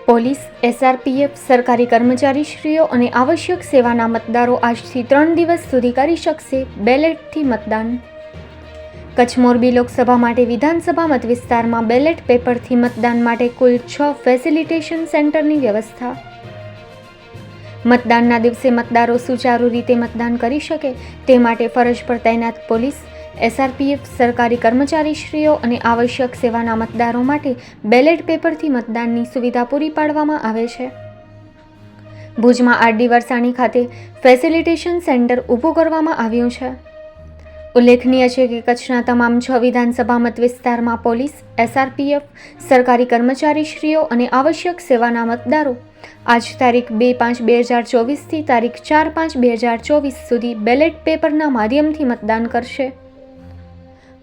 Police, SRPF, સરકારી કર્મચારીશ્રીઓ અને આવશ્યક સેવાના મતદારો આજથી 3 દિવસ સુધી કરી શકશે બેલેટથી મતદાન. કચ્છ મોરબી લોકસભા માટે વિધાનસભા મત વિસ્તારમાં બેલેટ પેપરથી મતદાન માટે કુલ 6 ફેસિલિટેશન સેન્ટરની વ્યવસ્થા. મતદાનના દિવસે મતદારો સુચારુ રીતે મતદાન કરી શકે તે માટે ફરજ પર તૈનાત પોલીસ, એસઆરપીએફ, સરકારી કર્મચારીશ્રીઓ અને આવશ્યક સેવાના મતદારો માટે બેલેટ પેપરથી મતદાનની સુવિધા પૂરી પાડવામાં આવે છે. ભુજમાં આરડી વરસાણી ખાતે ફેસિલિટેશન સેન્ટર ઊભું કરવામાં આવ્યું છે. ઉલ્લેખનીય છે કે કચ્છના તમામ 6 વિધાનસભા મત વિસ્તારમાં પોલીસ, એસઆરપીએફ, સરકારી કર્મચારીશ્રીઓ અને આવશ્યક સેવાના મતદારો આજ તારીખ 2/5/2024 થી તારીખ 4/5/2024 સુધી બેલેટ પેપરના માધ્યમથી મતદાન કરશે.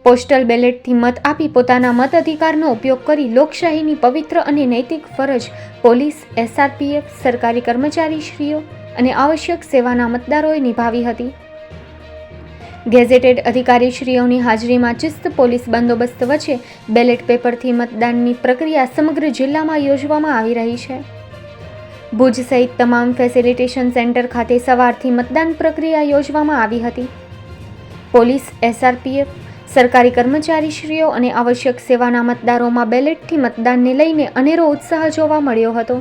પોસ્ટલ બેલેટથી મત આપી પોતાના મત અધિકારનો ઉપયોગ કરી લોકશાહીની પવિત્ર અને નૈતિક ફરજ પોલીસ, એસઆરપીએફ, સરકારી કર્મચારીશ્રીઓ અને આવશ્યક સેવાના મતદારોએ નિભાવી હતી. ગેઝેટેડ અધિકારીશ્રીઓની હાજરીમાં ચુસ્ત પોલીસ બંદોબસ્ત વચ્ચે બેલેટ પેપરથી મતદાનની પ્રક્રિયા સમગ્ર જિલ્લામાં યોજવામાં આવી રહી છે. ભુજ સહિત તમામ ફેસિલિટેશન સેન્ટર ખાતે સવારથી મતદાન પ્રક્રિયા યોજવામાં આવી હતી. પોલીસ, એસઆરપીએફ, સરકારી કર્મચારીશ્રીઓ અને આવશ્યક સેવાના મતદારોમાં બેલેટથી મતદાનને લઈને અનેરો ઉત્સાહ જોવા મળ્યો હતો.